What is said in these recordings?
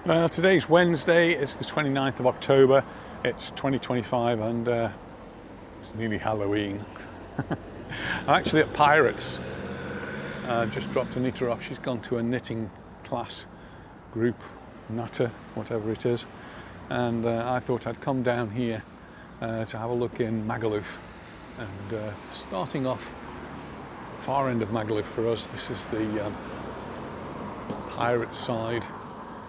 Well, today's Wednesday, it's the 29th of October, it's 2025 and it's nearly Halloween. I'm actually at Pirates. Just dropped Anita off, she's gone to a knitting class, group, natter, whatever it is. And I thought I'd come down here to have a look in Magalof. And starting off, far end of Magalof for us, this is the pirate side.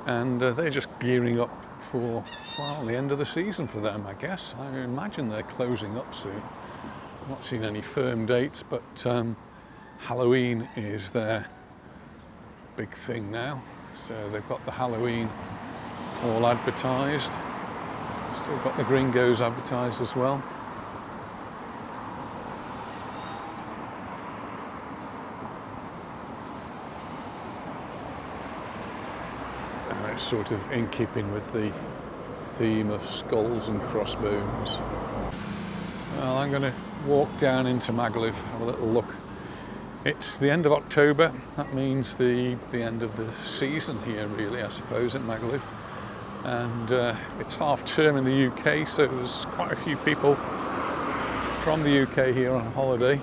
And they're just gearing up for, well, the end of the season for them, I guess. I imagine they're closing up soon. I've not seen any firm dates, but Halloween is their big thing now. So they've got the Halloween all advertised. Still got the Gringos advertised as well. It's sort of in keeping with the theme of skulls and crossbones. Well, I'm going to walk down into Magalof, have a little look. It's the end of October, that means the end of the season here really, I suppose, in Magalof. And it's half term in the UK, so there's quite a few people from the UK here on holiday.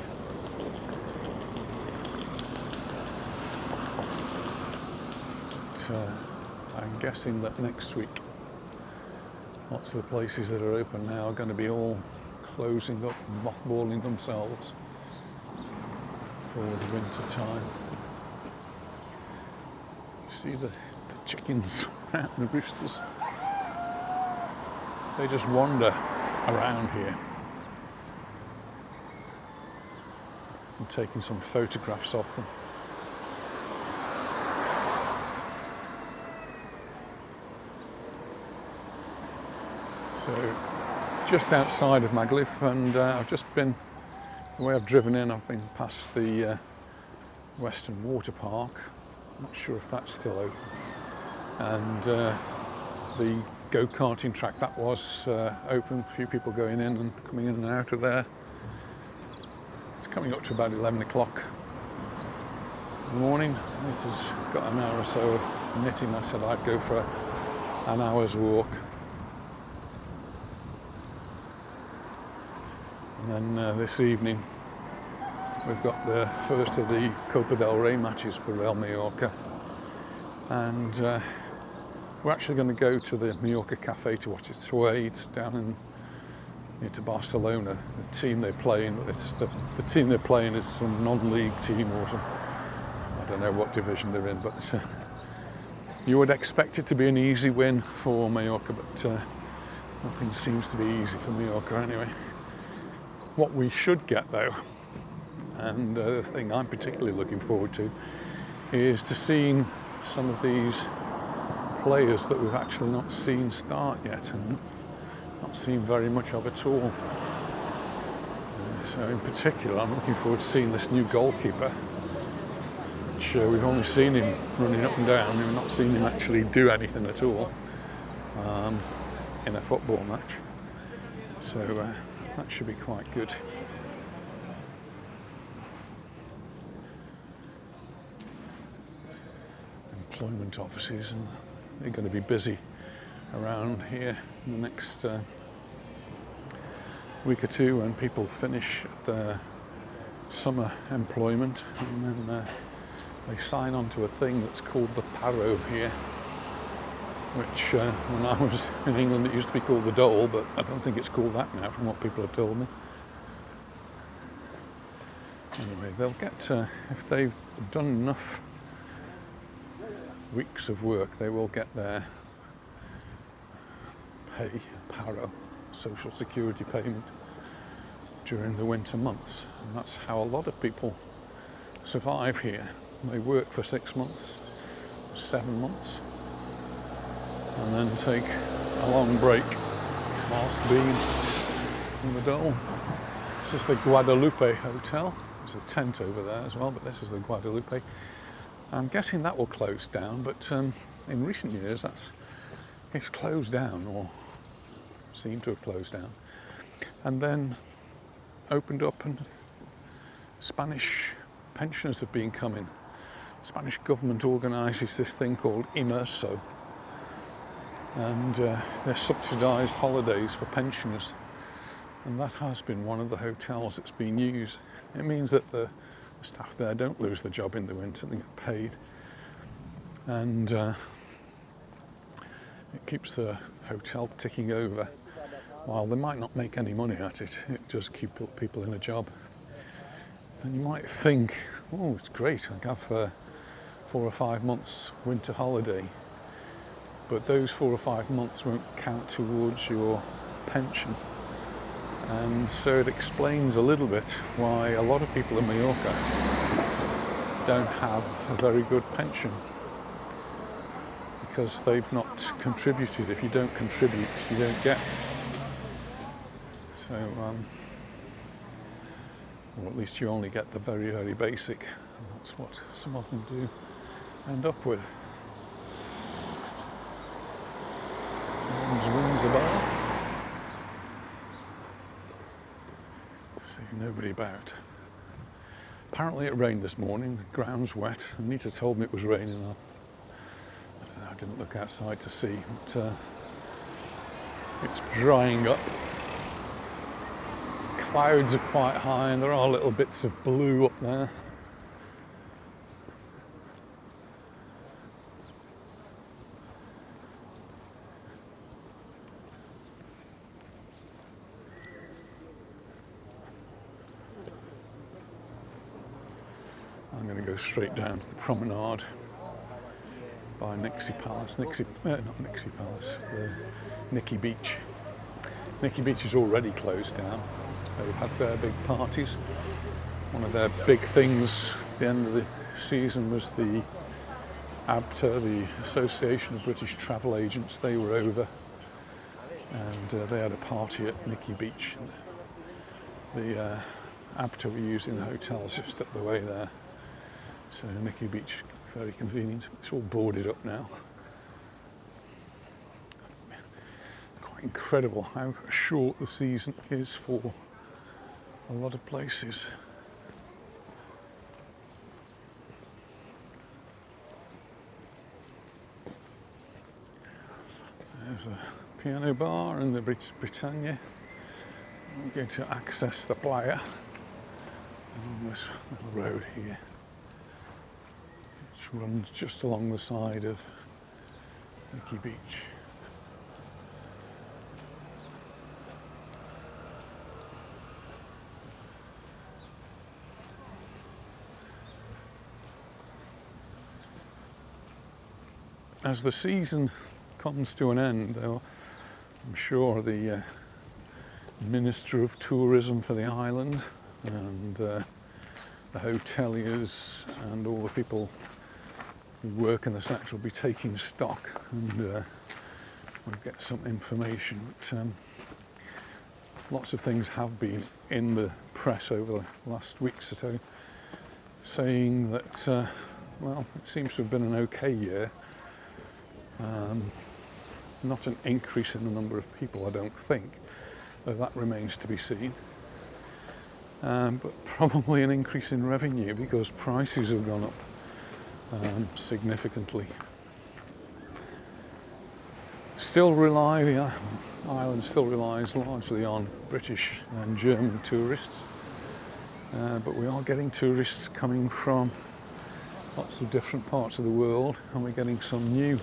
But, I'm guessing that next week lots of the places that are open now are going to be all closing up, mothballing themselves for the winter time. You see the chickens and the roosters, they just wander around here. I'm taking some photographs of them. So, just outside of Magalof, and I've just been, the way I've driven in, I've been past the Western Water Park. I'm not sure if that's still open. And the go-karting track, that was open, a few people going in and coming in and out of there. It's coming up to about 11 o'clock in the morning. It has got an hour or so of knitting. I said I'd go for an hour's walk. And then this evening we've got the first of the Copa del Rey matches for Real Mallorca, and we're actually going to go to the Mallorca cafe to watch it away. It's down near to Barcelona. The team they're playing, the team they're playing is some non-league team or some, I don't know what division they're in, but you would expect it to be an easy win for Mallorca, but nothing seems to be easy for Mallorca anyway. What we should get though, and the thing I'm particularly looking forward to, is to seeing some of these players that we've actually not seen start yet and not seen very much of at all. So in particular I'm looking forward to seeing this new goalkeeper, which we've only seen him running up and down, we've not seen him actually do anything at all in a football match. So that should be quite good. Employment offices, and they're going to be busy around here in the next week or two when people finish their summer employment, and then they sign on to a thing that's called the paro here, which when I was in England it used to be called the dole, but I don't think it's called that now from what people have told me. Anyway, they'll get, if they've done enough weeks of work, they will get their pay, paro, social security payment during the winter months. And that's how a lot of people survive here. They work for 6 months, 7 months, and then take a long break whilst being in the dole. This is the Guadalupe Hotel. There's a tent over there as well, but this is the Guadalupe. I'm guessing that will close down, but in recent years it's closed down, or seemed to have closed down, and then opened up, and Spanish pensioners have been coming. The Spanish government organises this thing called Inmerso, and they're subsidised holidays for pensioners, and that has been one of the hotels that's been used. It means that the staff there don't lose their job in the winter, they get paid, and it keeps the hotel ticking over. While they might not make any money at it, it does keep people in a job. And you might think, oh, it's great, I have 4 or 5 months winter holiday, but those 4 or 5 months won't count towards your pension. And so it explains a little bit why a lot of people in Mallorca don't have a very good pension, because they've not contributed. If you don't contribute, you don't get. So, or at least you only get the very, very basic. And that's what some of them do end up with. Rings a bell. See nobody about. Apparently it rained this morning. The ground's wet. Anita told me it was raining. I don't know, I didn't look outside to see, but it's drying up. Clouds are quite high and there are little bits of blue up there. I'm going to go straight down to the Promenade by Nixie Palace. Not Nixie Palace, Nicky Beach. Nicky Beach is already closed down. They've had their big parties. One of their big things at the end of the season was the ABTA, the Association of British Travel Agents. They were over and they had a party at Nicky Beach. The ABTA were using the hotels just up the way there. So Nicky Beach, very convenient. It's all boarded up now. It's quite incredible how short the season is for a lot of places. There's a piano bar in the Britannia. I'm going to access the playa on this little road here, which runs just along the side of Nicky Beach. As the season comes to an end, though, I'm sure the Minister of Tourism for the island and the hoteliers and all the people who work in the sector will be taking stock, and we'll get some information. But, lots of things have been in the press over the last weeks or so, saying that, well, it seems to have been an okay year. Not an increase in the number of people, I don't think, though that remains to be seen. But probably an increase in revenue because prices have gone up significantly. The island still relies largely on British and German tourists, but we are getting tourists coming from lots of different parts of the world, and we're getting some new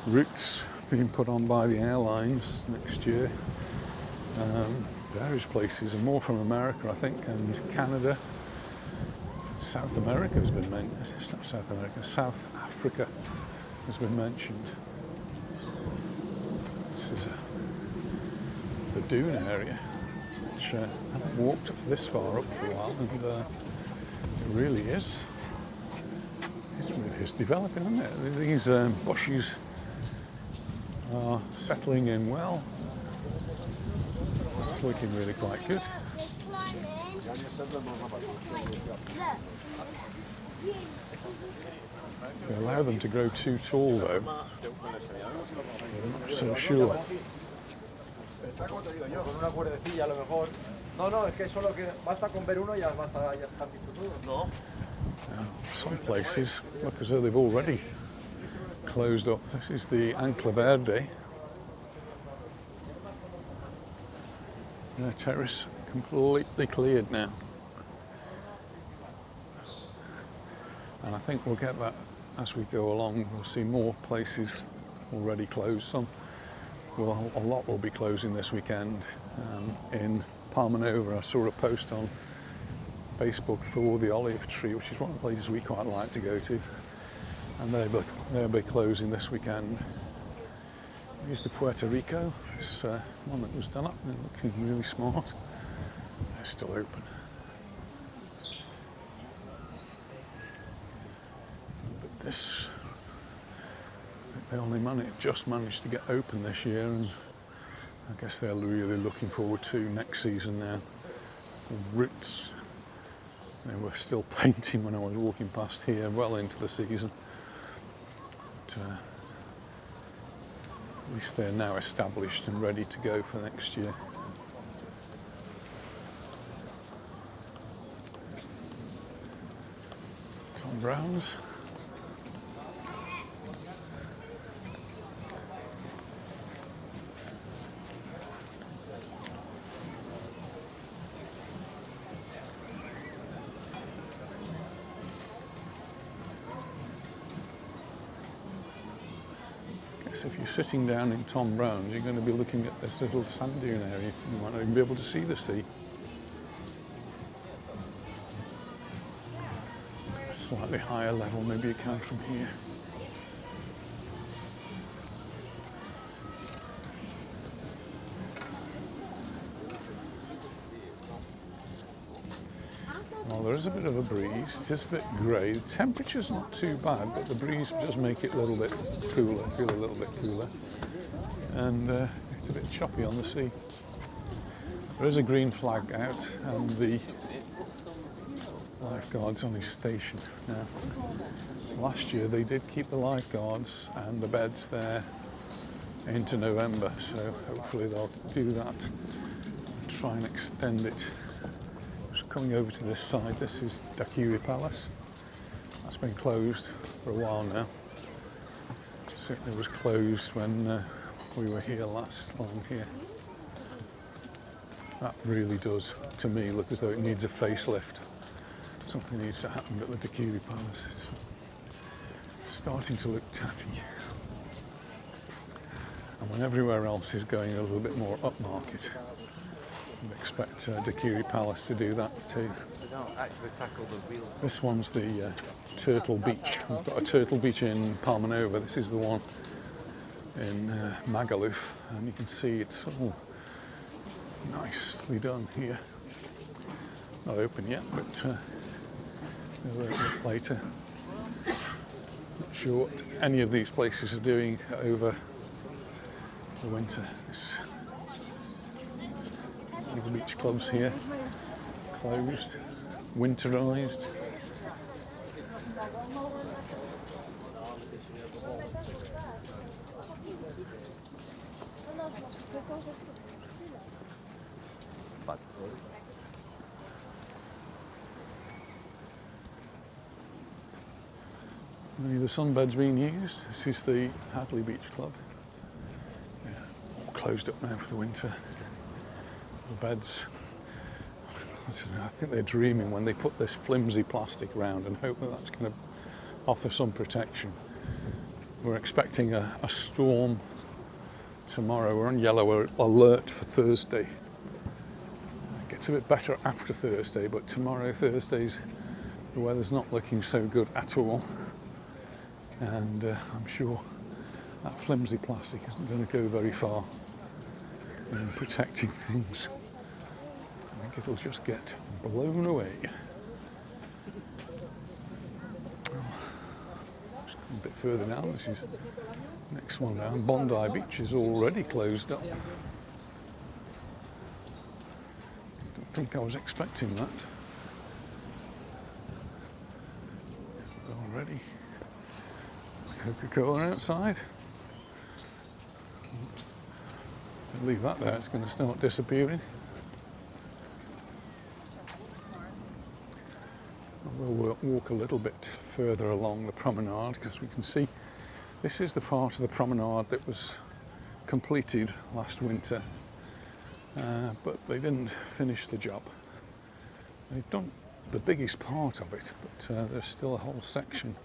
routes being put on by the airlines next year. Various places, and more from America, I think, and Canada. South America has been mentioned. It's not South America, South Africa has been mentioned. This is the dune area, which I haven't walked this far up for a while, and it really is. It's developing, isn't it? These bushes are settling in well. It's looking really quite good. They allow them to grow too tall though. I'm not so sure. Some places look as though they've already closed up. This is the Ancla Verde. The terrace completely cleared now. And I think we'll get that as we go along. We'll see more places already closed. A lot will be closing this weekend. In Promenade, I saw a post on Facebook for the olive tree, which is one of the places we quite like to go to. And they'll be closing this weekend. Here's the Puerto Rico. It's one that was done up and looking really smart. They're still open. But this, they only just managed to get open this year, and I guess they're really looking forward to next season now. Roots. They were still painting when I was walking past here, well into the season. But, at least they're now established and ready to go for next year. Tom Brown's. If you're sitting down in Tom Brown's, you're going to be looking at this little sand dune area. You might not even be able to see the sea. A slightly higher level, maybe you can from here. Well, there is a bit of a breeze. It is a bit grey. The temperature's not too bad, but the breeze does make it a little bit cooler, feel a little bit cooler. And it's a bit choppy on the sea. There is a green flag out, and the lifeguard's on his station now. Last year they did keep the lifeguards and the beds there into November, so hopefully they'll do that and try and extend it. Coming over to this side, this is Daiquiri Palace. That's been closed for a while now. Certainly was closed when we were here last along here. That really does, to me, look as though it needs a facelift. Something needs to happen at the Daiquiri Palace. It's starting to look tatty. And when everywhere else is going a little bit more upmarket, I expect Daiquiri Palace to do that too. This one's the Turtle Beach. We've got a Turtle Beach in Promenade. This is the one in Magaluf, and you can see it's all nicely done here. Not open yet, but a little bit later. Not sure what any of these places are doing over the winter. The beach clubs here, closed, winterized. The sunbed's being used. This is the Hadley Beach Club. Yeah, all closed up now for the winter. The beds, I think they're dreaming when they put this flimsy plastic around and hope that that's going to offer some protection. We're expecting a storm tomorrow. We're on yellow alert for Thursday. It gets a bit better after Thursday, but tomorrow, Thursday's, the weather's not looking so good at all. And I'm sure that flimsy plastic isn't going to go very far in protecting things. I think it'll just get blown away. Just a bit further down, this is next one down. Bondi Beach is already closed up. Don't think I was expecting that. Already. Coca-Cola outside. Leave that there, it's going to start disappearing. We'll walk a little bit further along the promenade because we can see This is the part of the promenade that was completed last winter, but they didn't finish the job. They've done the biggest part of it, but there's still a whole section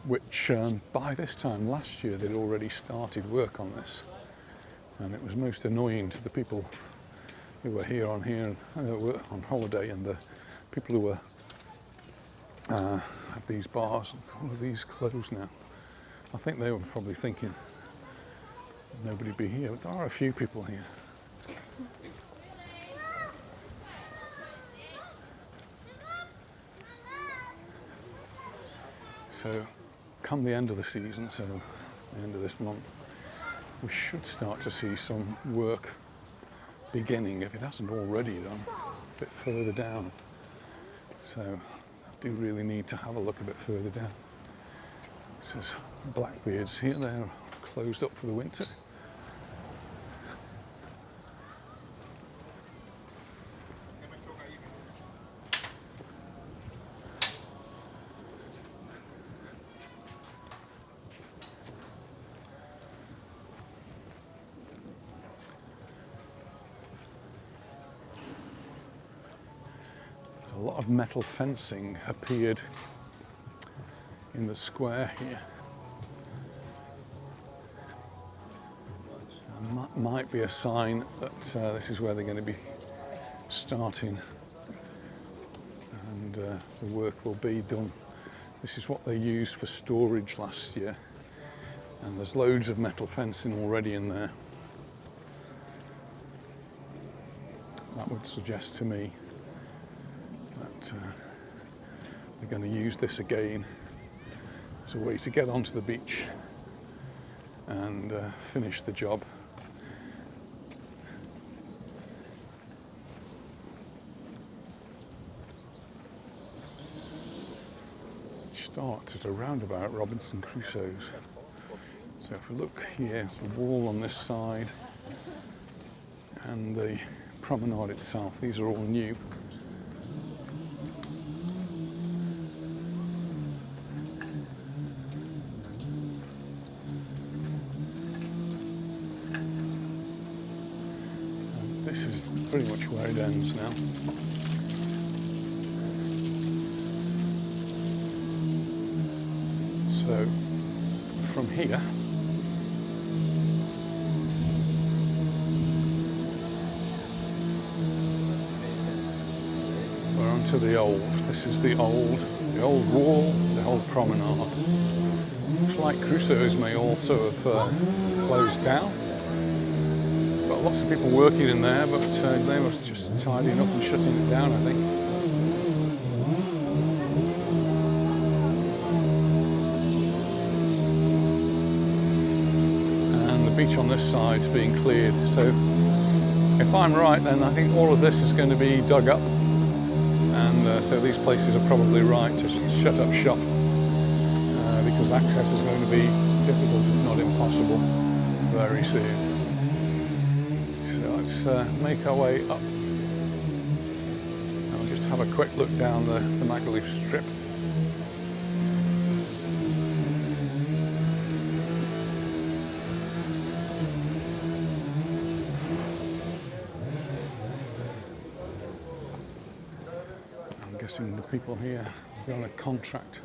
which by this time last year they'd already started work on this, and it was most annoying to the people who were were on holiday, and the people who were at these bars. All of these closed now. I think they were probably thinking nobody be here, but there are a few people here. So come the end of the season, so the end of this month, we should start to see some work beginning, if it hasn't already done, a bit further down. So I do really need to have a look a bit further down. There's blackbeards here, they're closed up for the winter. A lot of metal fencing appeared in the square here. Might be a sign that this is where they're going to be starting, and the work will be done. This is what they used for storage last year, and there's loads of metal fencing already in there. That would suggest to me that they're going to use this again as a way to get onto the beach and finish the job. Starts at around about Robinson Crusoe's. So if we look here, the wall on this side and the promenade itself, these are all new. And this is pretty much where it ends now. So from here, we're onto the old. This is the old wall, the old promenade. Looks like Crusoe's may also have closed down. Got lots of people working in there, but they were just tidying up and shutting it down, I think. Beach on this side's being cleared, so if I'm right, then I think all of this is going to be dug up, and so these places are probably right to shut up shop because access is going to be difficult, if not impossible, very soon. So let's make our way up. I'll just have a quick look down the Magaluf Strip. The people here are on a contract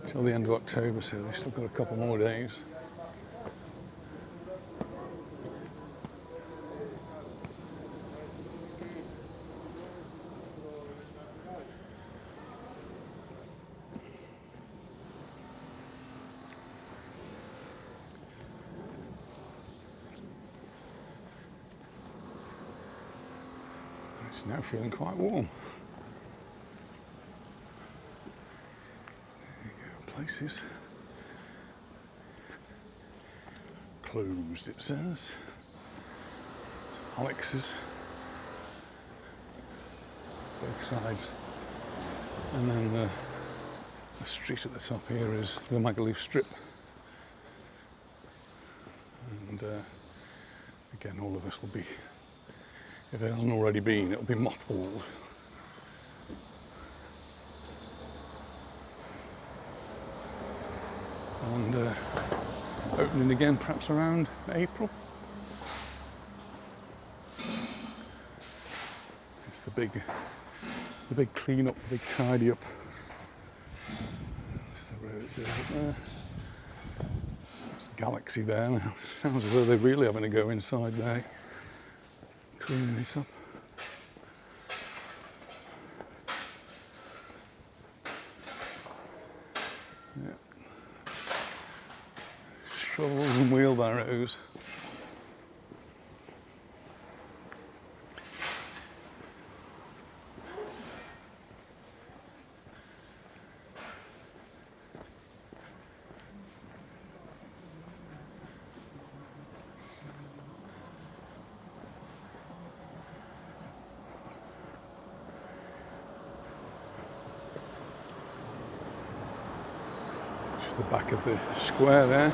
till the end of October, so they've still got a couple more days. It's now feeling quite warm. Places closed, it says. It's Alex's, both sides, and then the street at the top here is the Magaluf Strip, and again all of this will be, if it hasn't already been, it'll be mothballed. and opening again perhaps around April. It's the big clean up, the big tidy up. That's the road goes up there. There's Galaxy there now. Sounds as though they're really having to go inside there, cleaning this up. Yeah. Shovels and wheelbarrows. The back of the square there.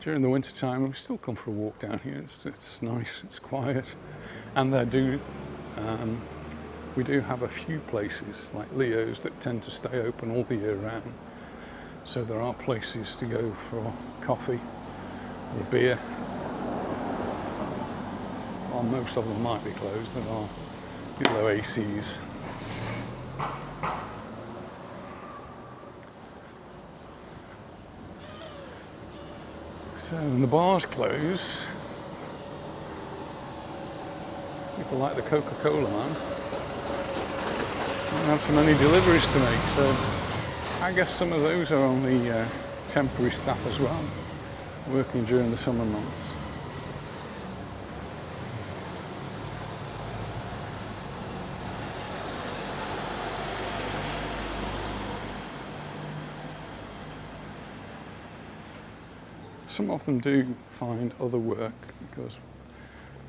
During the winter time, we still come for a walk down here. It's nice, it's quiet, and we do have a few places like Leo's that tend to stay open all the year round. So there are places to go for coffee or a beer. While most of them might be closed, there are low ACs. So when the bars close, people like the Coca-Cola man don't have so many deliveries to make, so I guess some of those are only temporary staff as well, working during the summer months. Some of them do find other work, because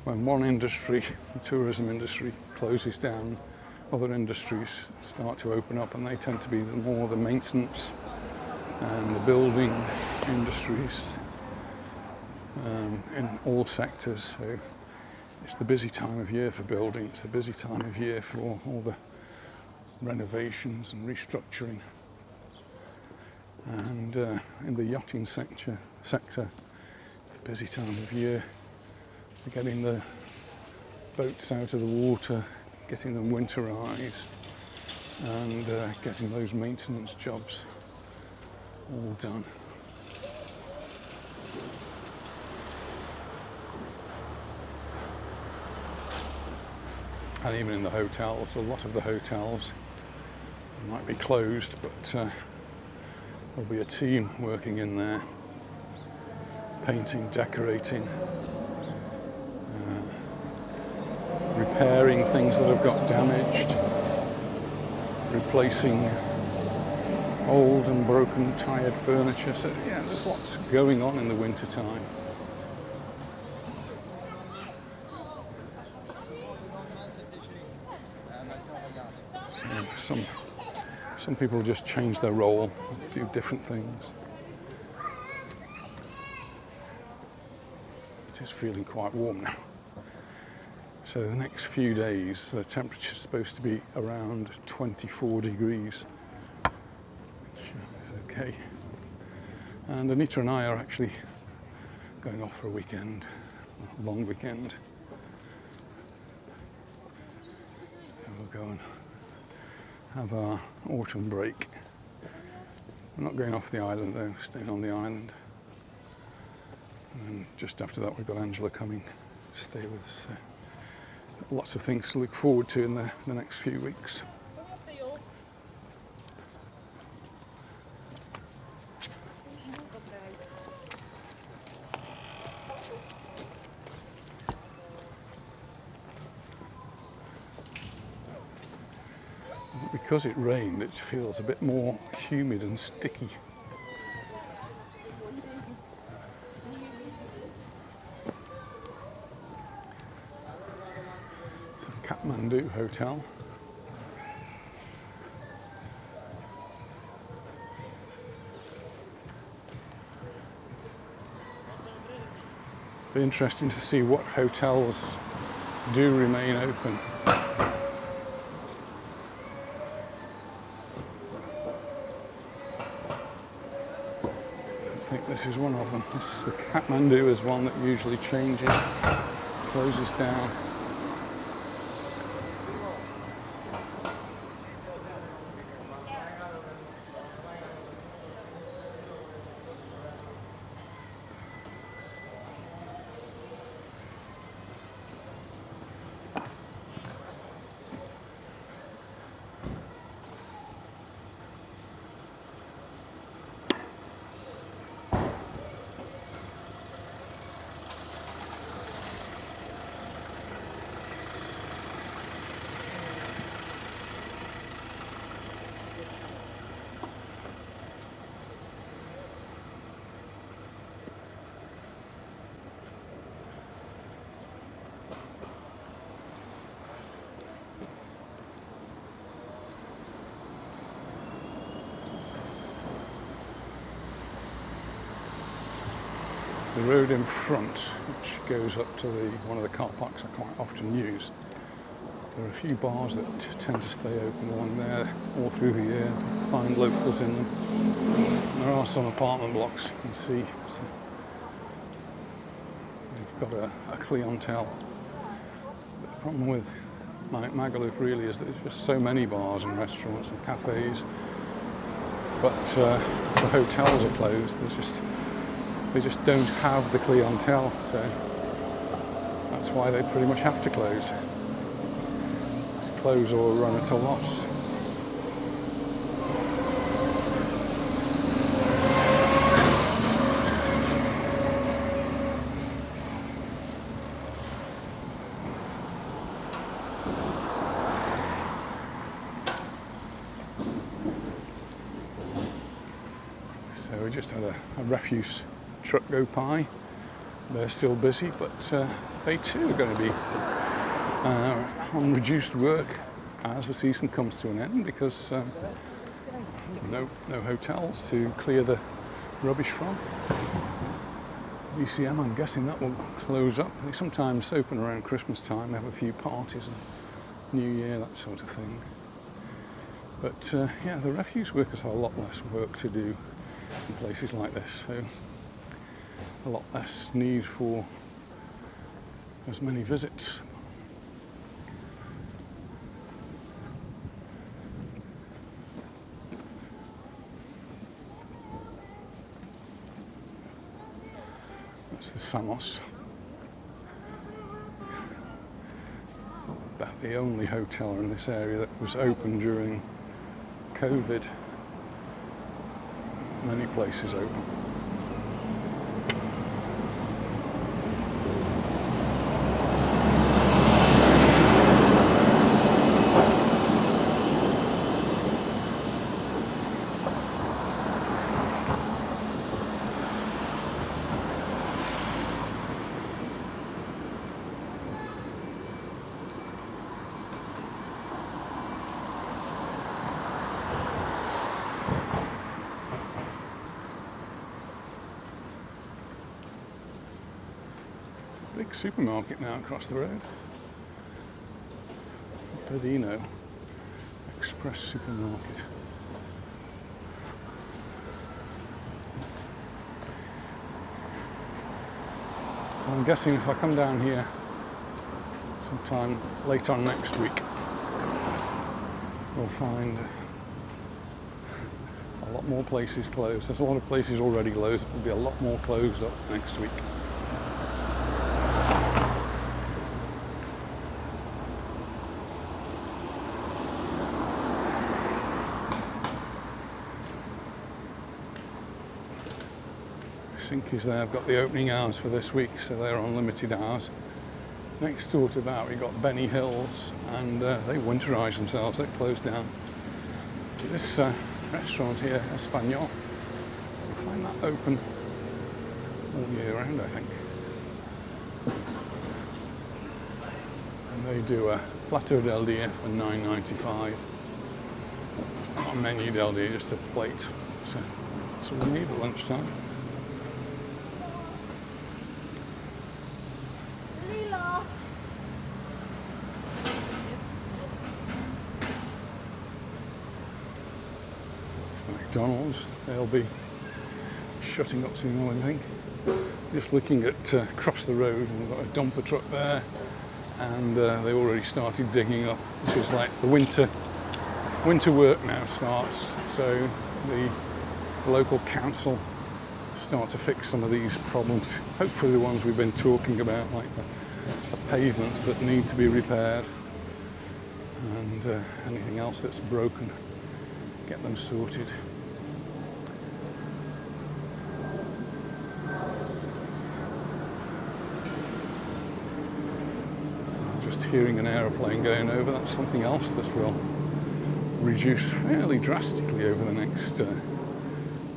when one industry, the tourism industry, closes down, other industries start to open up, and they tend to be more the maintenance and the building industries in all sectors. So it's the busy time of year for building, it's the busy time of year for all the renovations and restructuring. And in the yachting sector, it's the busy time of year for getting the boats out of the water, getting them winterized, and getting those maintenance jobs all done. And even in the hotels, a lot of the hotels might be closed, but there'll be a team working in there, painting, decorating, repairing things that have got damaged, replacing old and broken, tired furniture. So yeah, there's lots going on in the winter time. So some people just change their role, do different things. It is feeling quite warm now. So the next few days, the temperature's supposed to be around 24 degrees, which is okay. And Anita and I are actually going off for a weekend, a long weekend. And we'll go and have our autumn break. We're not going off the island though, staying on the island. And just after that we've got Angela coming to stay with us. So lots of things to look forward to in the next few weeks. Because it rained, it feels a bit more humid and sticky. It's the Kathmandu Hotel. Be interesting to see what hotels do remain open. I think this is one of them. This is the Kathmandu is one that usually changes, closes down. The road in front, which goes up to one of the car parks I quite often use, there are a few bars that tend to stay open along there all through the year. Find locals in them. And there are some apartment blocks you can see. So they've got a clientele. But the problem with Magaluf really is that there's just so many bars and restaurants and cafes. But the hotels are closed. They just don't have the clientele, so that's why they pretty much have to close. It's close or run at a loss. So we just had a refuse truck go by. They're still busy, but they too are going to be on reduced work as the season comes to an end, because no hotels to clear the rubbish from. ECM, I'm guessing that will close up. They sometimes open around Christmas time. They have a few parties and New Year, that sort of thing. But yeah, the refuse workers have a lot less work to do in places like this. So a lot less need for as many visits. That's the Samos. About the only hotel in this area that was open during COVID. Many places open. Big supermarket now across the road. Bedino Express Supermarket. I'm guessing if I come down here sometime late on next week, we'll find a lot more places closed. There's a lot of places already closed. There'll be a lot more closed up next week. Sinkies there, I've got the opening hours for this week, so they're on limited hours. Next door to that, we've got Benny Hills, and they winterise themselves, they're closed down. This restaurant here, Espanol, you'll find that open all year round, I think. And they do a plateau del dia for $9.95. Not a menu del dia, just a plate. So that's all we need at lunchtime. McDonald's. They'll be shutting up soon, I think. Just looking at across the road, and we've got a dumper truck there, and they already started digging up, which is like the winter work now starts. So the local council start to fix some of these problems. Hopefully the ones we've been talking about, like the pavements that need to be repaired, and anything else that's broken, get them sorted. Just hearing an aeroplane going over, that's something else that will reduce fairly drastically over the next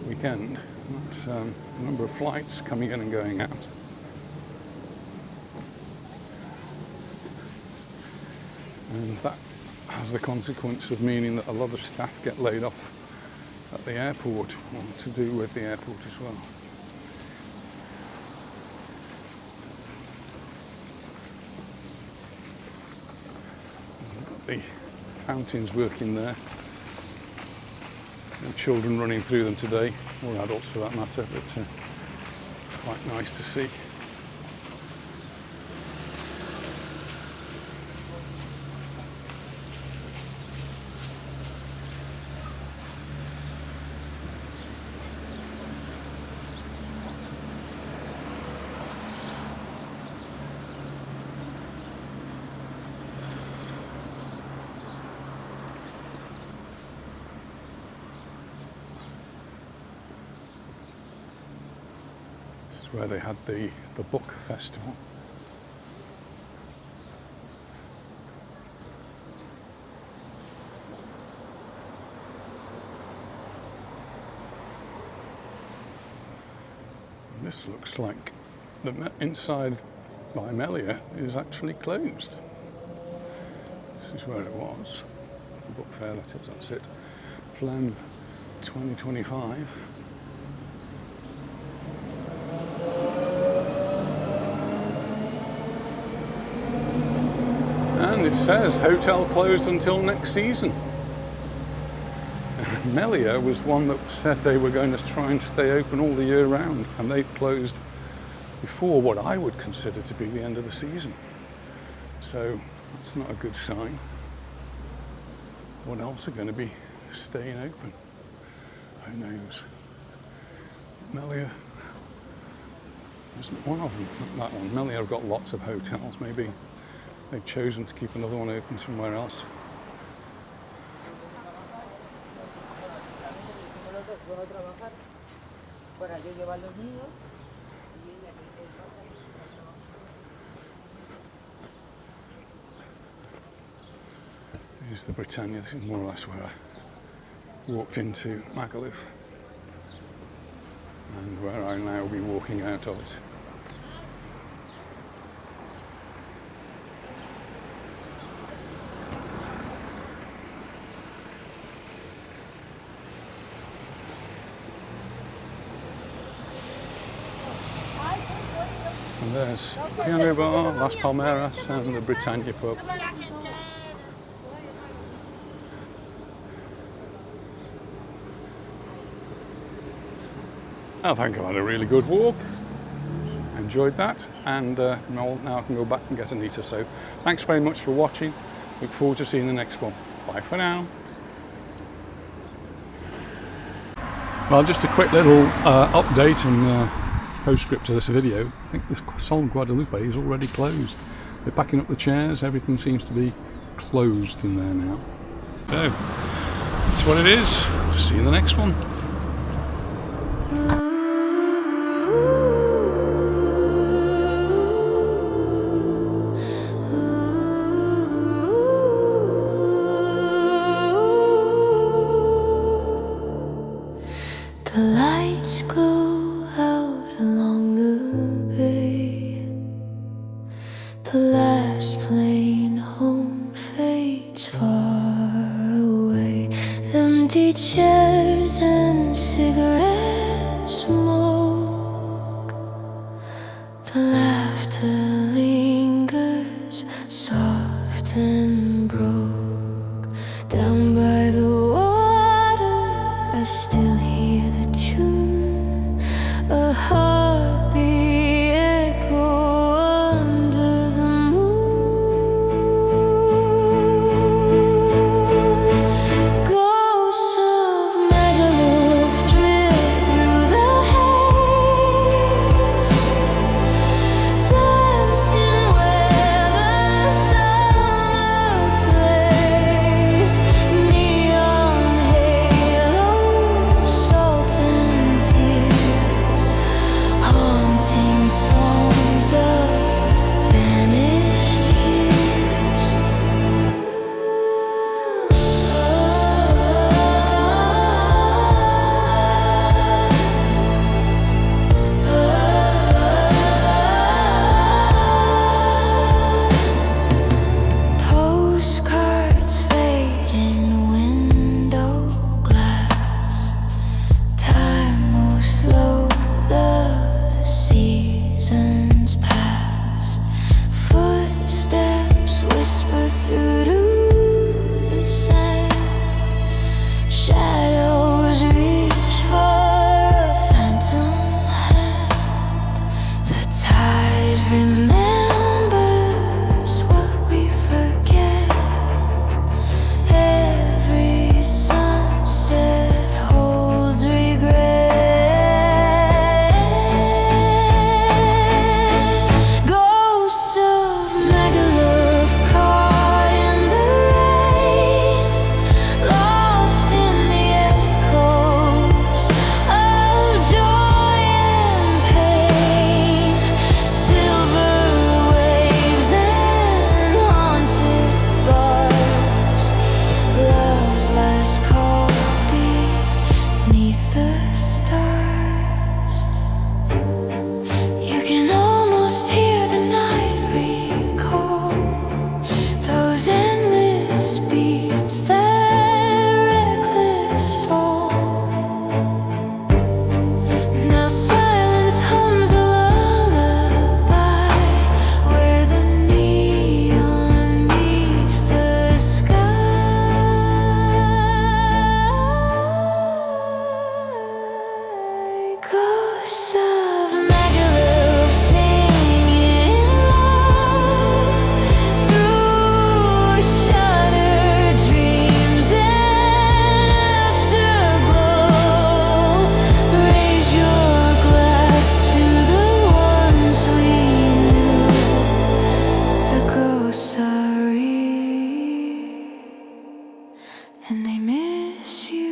weekend. The number of flights coming in and going out. And that has the consequence of meaning that a lot of staff get laid off at the airport, or to do with the airport as well. The fountains working there, no children running through them today, or adults for that matter, but quite nice to see. Where they had the book festival. And this looks like the inside by Melia is actually closed. This is where it was. The book fair, that's it. FLEM 2025. And it says hotel closed until next season. Melia was one that said they were going to try and stay open all the year round, and they've closed before what I would consider to be the end of the season. So that's not a good sign. What else are going to be staying open? Who knows? Melia isn't one of them, not that one. Melia have got lots of hotels, maybe they've chosen to keep another one open somewhere else. Here's the Britannia. This is more or less where I walked into Magalof, and where I now will be walking out of it. And there's Piano Bar, Las Palmeras, and the Britannia pub. I think I've had a really good walk. Enjoyed that, and now I can go back and get Anita. So thanks very much for watching. Look forward to seeing the next one. Bye for now. Well, just a quick little update and postscript to this video. I think this Sol Guadalupe is already closed. They're packing up the chairs, everything seems to be closed in there now. So, that's what it is. See you in the next one. The lights go out along the bay. The last plane home fades far away. Empty chairs and cigarette smoke. The laughter lingers soft and broke. Down by the water I still heartbeat echo under the moon. Ghosts of Magalof drift through the haze, dancing where the summer plays. Neon halos, salt and tears, haunting songs of vanished years. Postcards fade in window glass. Time moves slow, the seasons pass. Footsteps whisper through the sand. Shadows reach for a phantom hand. The tide remembers what we forget. Every sunset holds regret. Ghosts of Magalof caught in the rain, lost in the echoes of joy and pain. Silver waves and haunted bars, love's last call beneath the stars. You can almost hear the night recall those endless beats, that reckless fall. Now silence hums a lullaby where the neon meets the sky. Ghosts of Magalof singing love through shattered dreams and afterglow. Raise your glass to the ones we knew. The ghosts are real, and they miss you.